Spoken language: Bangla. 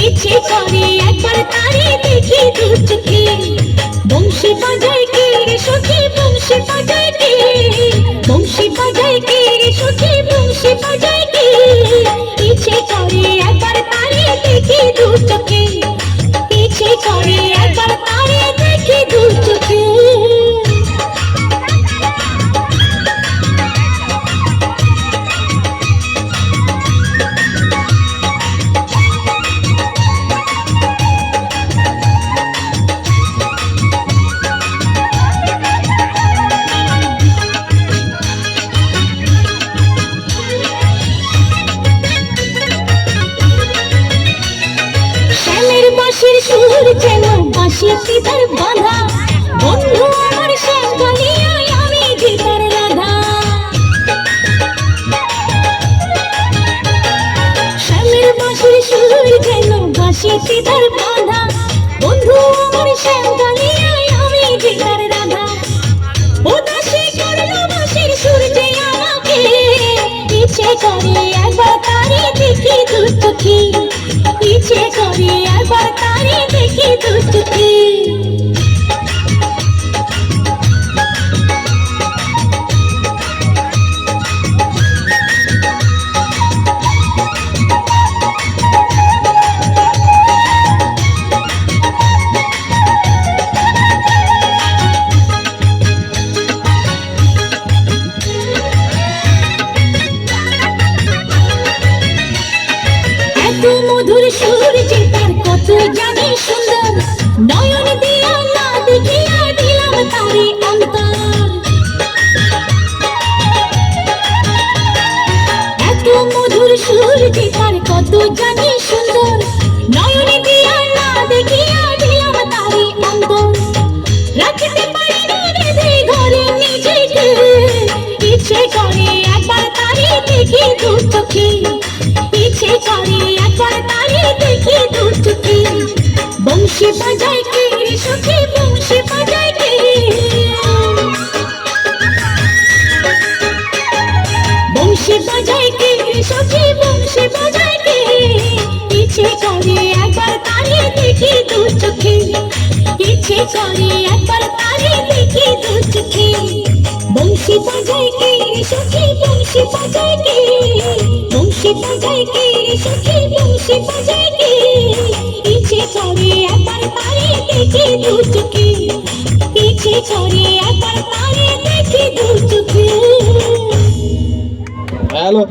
ইচ্ছে করে একবার তারে দেখি দু চোখে। বংশী বাজায় কে রে সখী, বংশী বাজায় কে, বংশী বাজায় কে রে সখী, বংশী বাজায় কে। ইচ্ছে করে একবার তারে দেখি দু চোখে, ইচ্ছে করে একবার তারে দেখি দু চোখে। বাঁশির সুর যেন বাঁশিতে তার বাঁধা, বন্ধু আমার শ্যামকালিয়ায় আমি যে তার রাধা। শ্যামের বাঁশির সুর যেন বাঁশিতে তার বাঁধা, বন্ধু আমার শ্যামকালিয়ায় আমি যে তার রাধা। উদাসী করলো বাঁশির সুর যে আমাকে, ইচ্ছে করে একবার তারে দেখি দু চোখে, ইচ্ছে করে একবার তারে দেখি দু চোখে। এত মধুর সুর যে তার কত জানি সুন্দর, নয়ন দিয়া না দেখিয়া দিলাম তারে অন্তর। এত মধুর সুর যে তার কত জানি সুন্দর, নয়ন দিয়া না দেখিয়া দিলাম তারে অন্তর। রাখতে পারি না বেঁধে ঘরে নিজেকে, ইচ্ছে করে একবার তারে দেখি দু চোখে, ইচ্ছে করে একবার তারে দেখি দু চোখে। বংশী বাজায় কে রে সখী, বংশী বাজায় কে, বংশী বাজায় কে রে সখী, বংশী বাজায় কে। ইচ্ছে করে একবার তারে দেখি দু চোখে, ইচ্ছে করে একবার তারে দেখি দু চোখে। বংশী বাজায় কে রে সখী, বংশী বাজায় কে, বংশী বাজায় কে রে সখী, বংশী বাজায় কে। ইচ্ছে করে একবার তারে দেখি দু চোখে, ইচ্ছে করে একবার তারে দেখি দু চোখে। হ্যালো।